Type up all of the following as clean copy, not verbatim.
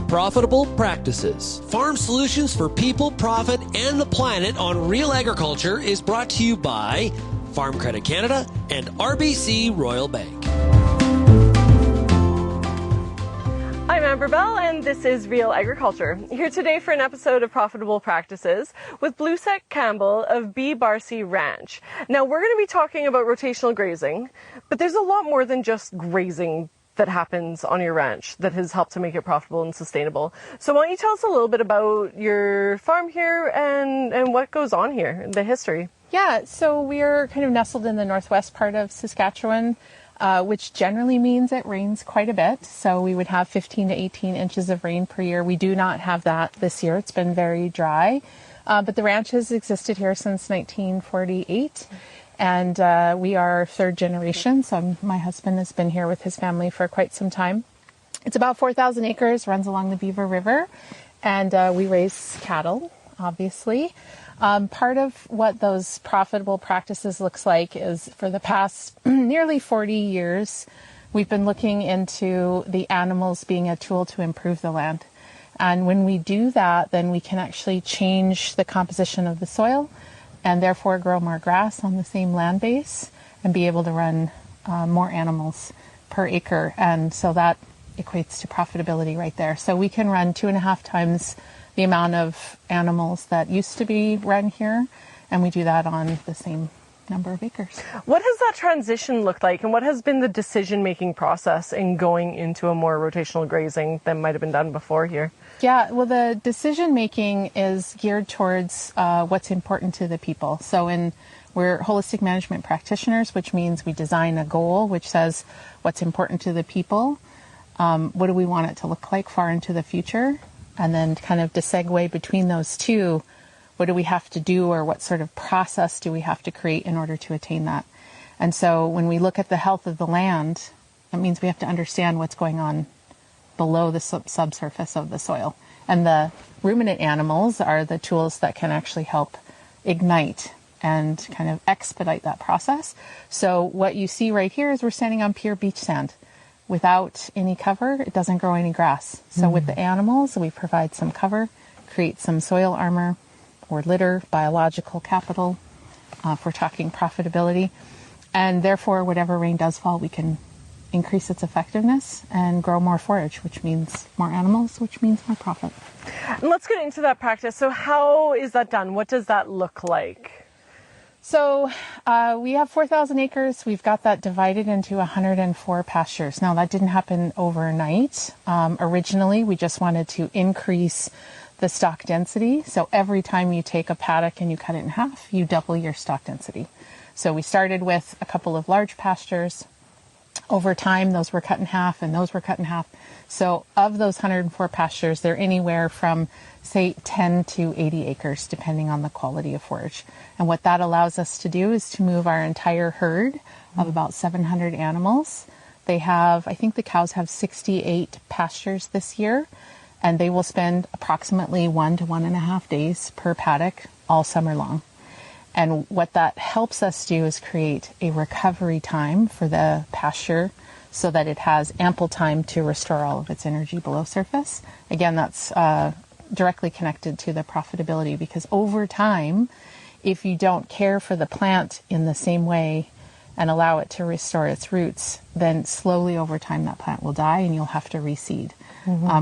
Profitable practices. Farm solutions for people, profit, and the planet on Real Agriculture is brought to you by Farm Credit Canada and RBC Royal Bank. I'm Amber Bell, and this is Real Agriculture. Here today for an episode of Profitable Practices with Bluesette Campbell of Beaver River Ranch. Now, we're going to be talking about rotational grazing, but there's a lot more than just grazing that happens on your ranch that has helped to make it profitable and sustainable. So why don't you tell us a little bit about your farm here and what goes on here, the history? Yeah, so we're kind of nestled in the northwest part of Saskatchewan, which generally means it rains quite a bit. So we would have 15 to 18 inches of rain per year. We do not have that this year. It's been very dry. But the ranch has existed here since 1948. And we are third generation. So my husband has been here with his family for quite some time. It's about 4,000 acres, runs along the Beaver River. And we raise cattle, obviously. Part of what those profitable practices looks like is for the past nearly 40 years, we've been looking into the animals being a tool to improve the land. And when we do that, then we can actually change the composition of the soil and therefore grow more grass on the same land base and be able to run more animals per acre. And so that equates to profitability right there. So we can run 2.5 times the amount of animals that used to be run here, and we do that on the same number of acres. What has that transition looked like, and what has been the decision-making process in going into a more rotational grazing than might have been done before here? Yeah, well, the decision-making is geared towards what's important to the people. So we're holistic management practitioners, which means we design a goal which says what's important to the people, what do we want it to look like far into the future, and then kind of to segue between those two, what do we have to do or what sort of process do we have to create in order to attain that? And so when we look at the health of the land, that means we have to understand what's going on below the subsurface of the soil. And the ruminant animals are the tools that can actually help ignite and kind of expedite that process. So what you see right here is we're standing on pure beach sand. Without any cover, it doesn't grow any grass. So with the animals, we provide some cover, create some soil armor or litter, biological capital, if we're talking profitability. And therefore, whatever rain does fall, we can increase its effectiveness and grow more forage, which means more animals, which means more profit. And let's get into that practice. So how is that done? What does that look like? So we have 4,000 acres. We've got that divided into 104 pastures. Now, that didn't happen overnight. Originally, we just wanted to increase the stock density. So every time you take a paddock and you cut it in half, you double your stock density. So we started with a couple of large pastures. Over time, those were cut in half and those were cut in half. So of those 104 pastures, they're anywhere from, say, 10 to 80 acres, depending on the quality of forage. And what that allows us to do is to move our entire herd of about 700 animals. They have, I think the cows have 68 pastures this year, and they will spend approximately 1 to 1.5 days per paddock all summer long. And what that helps us do is create a recovery time for the pasture so that it has ample time to restore all of its energy below surface. Again, that's directly connected to the profitability, because over time, if you don't care for the plant in the same way and allow it to restore its roots, then slowly over time that plant will die and you'll have to reseed.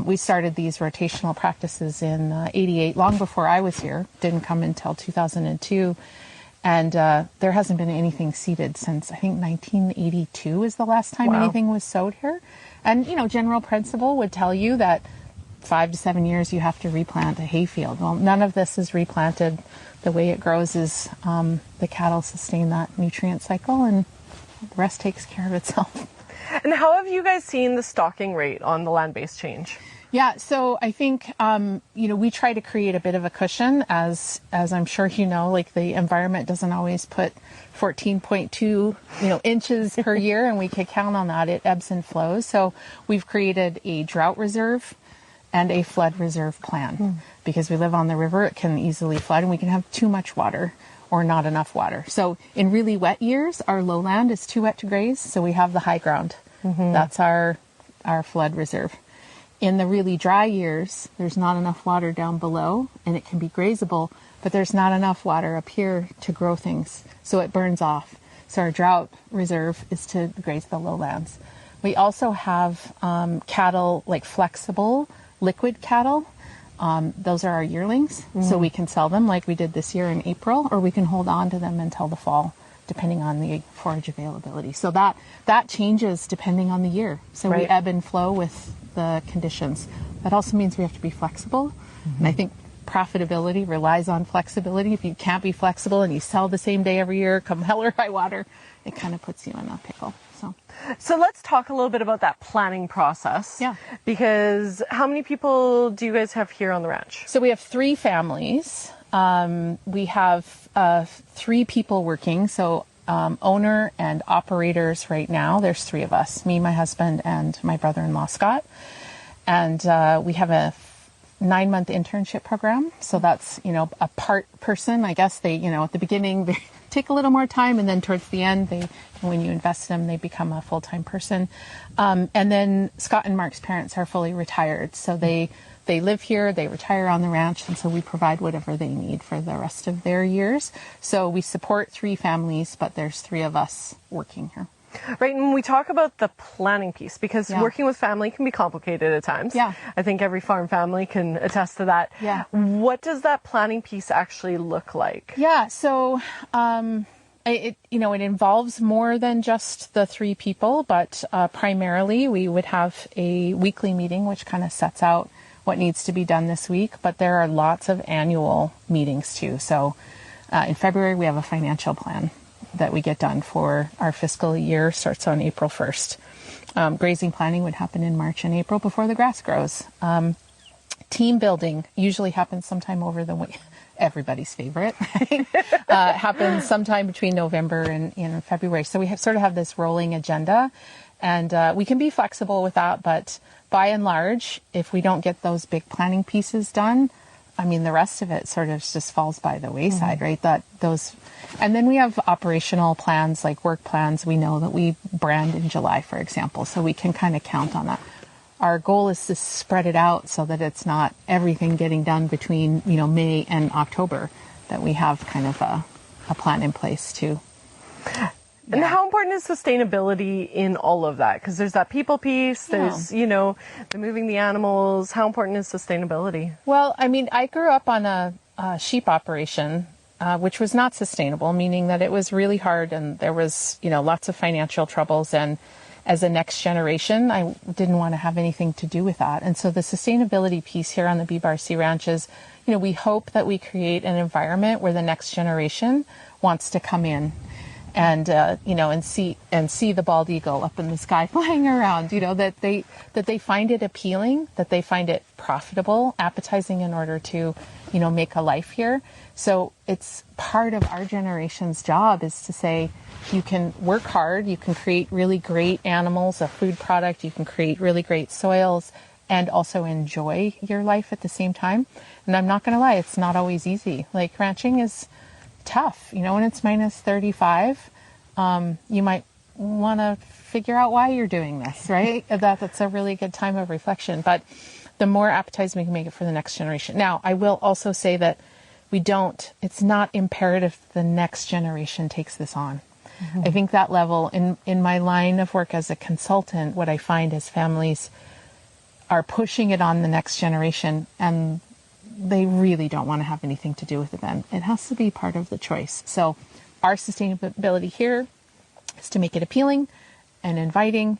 We started these rotational practices in 88, long before I was here. Didn't come until 2002. And there hasn't been anything seeded since, I think, 1982 is the last time anything was sowed here. And, you know, general principle would tell you that 5 to 7 years you have to replant a hayfield. Well, none of this is replanted. The way it grows is the cattle sustain that nutrient cycle and the rest takes care of itself. And how have you guys seen the stocking rate on the land base change? Yeah, so I think, we try to create a bit of a cushion, as I'm sure you know, like the environment doesn't always put 14.2, inches per year, and we could count on that. It ebbs and flows. So we've created a drought reserve and a flood reserve plan. Because we live on the river, it can easily flood and we can have too much water. or not enough water. So in really wet years, our lowland is too wet to graze, so we have the high ground. That's our flood reserve. In the really dry years, there's not enough water down below, and it can be grazable, but there's not enough water up here to grow things, so it burns off. So our drought reserve is to graze the lowlands. We also have cattle, like flexible liquid cattle. Those are our yearlings, so we can sell them like we did this year in April, or we can hold on to them until the fall, depending on the forage availability. So that changes depending on the year. So we ebb and flow with the conditions. That also means we have to be flexible. And I think profitability relies on flexibility. If you can't be flexible and you sell the same day every year, come hell or high water, it kind of puts you in a pickle. So let's talk a little bit about that planning process. Yeah. Because how many people do you guys have here on the ranch? So we have 3 families. We have 3 people working. So owner and operators right now, there's 3 of us, me, my husband, and my brother-in-law, Scott. And we have a 9-month internship program. So that's, a part person. I guess they, at the beginning, they take a little more time, and then towards the end, when you invest in them, they become a full-time person. And then Scott and Mark's parents are fully retired. So they live here, they retire on the ranch, and so we provide whatever they need for the rest of their years. So we support 3 families, but there's 3 of us working here. Right, and we talk about the planning piece, because working with family can be complicated at times. Yeah. I think every farm family can attest to that. Yeah. What does that planning piece actually look like? Yeah, so it involves more than just the 3 people, but primarily we would have a weekly meeting, which kind of sets out what needs to be done this week, but there are lots of annual meetings too. So in February, we have a financial plan that we get done for our fiscal year, starts on April 1st. Grazing planning would happen in March and April before the grass grows. Team building usually happens sometime over the winter. Everybody's favorite, right? Happens sometime between November and February. So we sort of have this rolling agenda, and we can be flexible with that, but by and large, if we don't get those big planning pieces done, the rest of it sort of just falls by the wayside, right? And then we have operational plans, like work plans. We know that we brand in July, for example, so we can kind of count on that. Our goal is to spread it out so that it's not everything getting done between, May and October, that we have kind of a plan in place too. And how important is sustainability in all of that? Because there's that people piece, there's, the moving the animals. How important is sustainability? Well, I grew up on a sheep operation, which was not sustainable, meaning that it was really hard and there was, lots of financial troubles. And as a next generation, I didn't want to have anything to do with that. And so the sustainability piece here on the BRC Ranch is, we hope that we create an environment where the next generation wants to come in and see the bald eagle up in the sky flying around, that they find it appealing, that they find it profitable, appetizing in order to, make a life here. So it's part of our generation's job is to say, you can work hard, you can create really great animals, a food product, you can create really great soils, and also enjoy your life at the same time. And I'm not going to lie, it's not always easy. Like ranching is tough. When it's minus 35, you might want to figure out why you're doing this, right? That's a really good time of reflection. But the more appetizing we can make it for the next generation. Now, I will also say that it's not imperative the next generation takes this on. Mm-hmm. I think that level, in my line of work as a consultant, what I find is families are pushing it on the next generation, and they really don't want to have anything to do with it then. It has to be part of the choice. So our sustainability here is to make it appealing and inviting,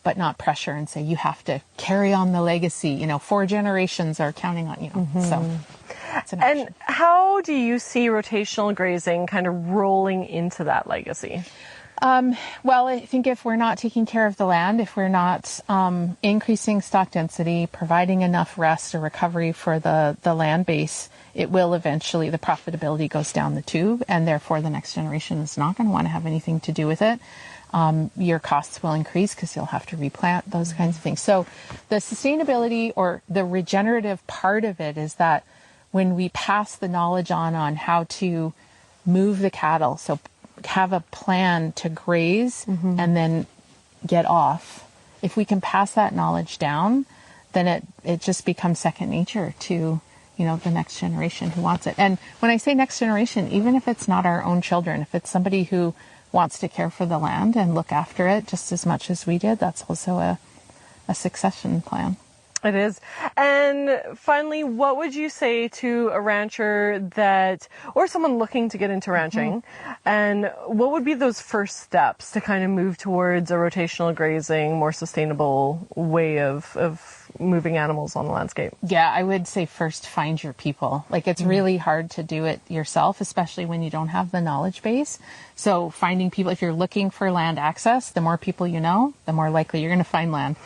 but not pressure and say you have to carry on the legacy. 4 generations are counting on you. Mm-hmm. So it's an option. And how do you see rotational grazing kind of rolling into that legacy? Well, I think if we're not taking care of the land, if we're not increasing stock density, providing enough rest or recovery for the land base, it will eventually, the profitability goes down the tube, and therefore the next generation is not going to want to have anything to do with it. Your costs will increase because you'll have to replant, those kinds of things. So the sustainability or the regenerative part of it is that when we pass the knowledge on how to move the cattle. So have a plan to graze and then get off. If we can pass that knowledge down, then it just becomes second nature to, the next generation who wants it. And when I say next generation, even if it's not our own children, if it's somebody who wants to care for the land and look after it just as much as we did, that's also a succession plan. It is. And finally, what would you say to a rancher or someone looking to get into ranching, and what would be those first steps to kind of move towards a rotational grazing, more sustainable way of moving animals on the landscape? Yeah, I would say first find your people. Like, it's really hard to do it yourself, especially when you don't have the knowledge base. So finding people, if you're looking for land access, the more people you know, the more likely you're going to find land.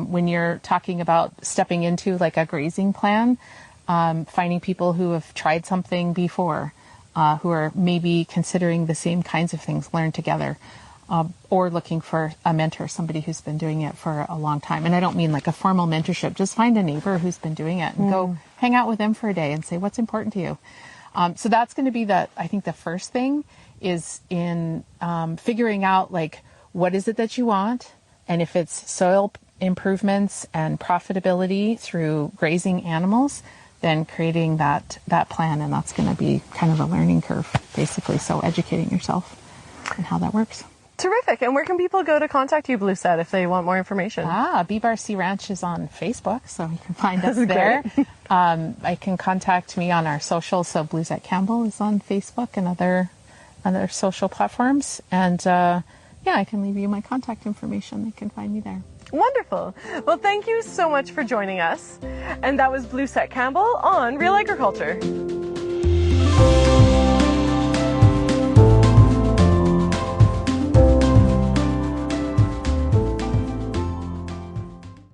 When you're talking about stepping into like a grazing plan, finding people who have tried something before, who are maybe considering the same kinds of things, learn together, or looking for a mentor, somebody who's been doing it for a long time. And I don't mean like a formal mentorship, just find a neighbor who's been doing it and go hang out with them for a day and say, what's important to you? So that's going to be I think the first thing is in figuring out like, what is it that you want? And if it's soil improvements and profitability through grazing animals, then creating that plan, and that's going to be kind of a learning curve, basically. So educating yourself and how that works. Terrific. And where can people go to contact you, Bluesette, if they want more information? Beaver Ranch is on Facebook, so you can find us there. I can contact me on our socials. So Bluesette Campbell is on Facebook and other social platforms. And I can leave you my contact information. They can find me there. Wonderful. Well, thank you so much for joining us. And that was Bluesette Campbell on Real Agriculture.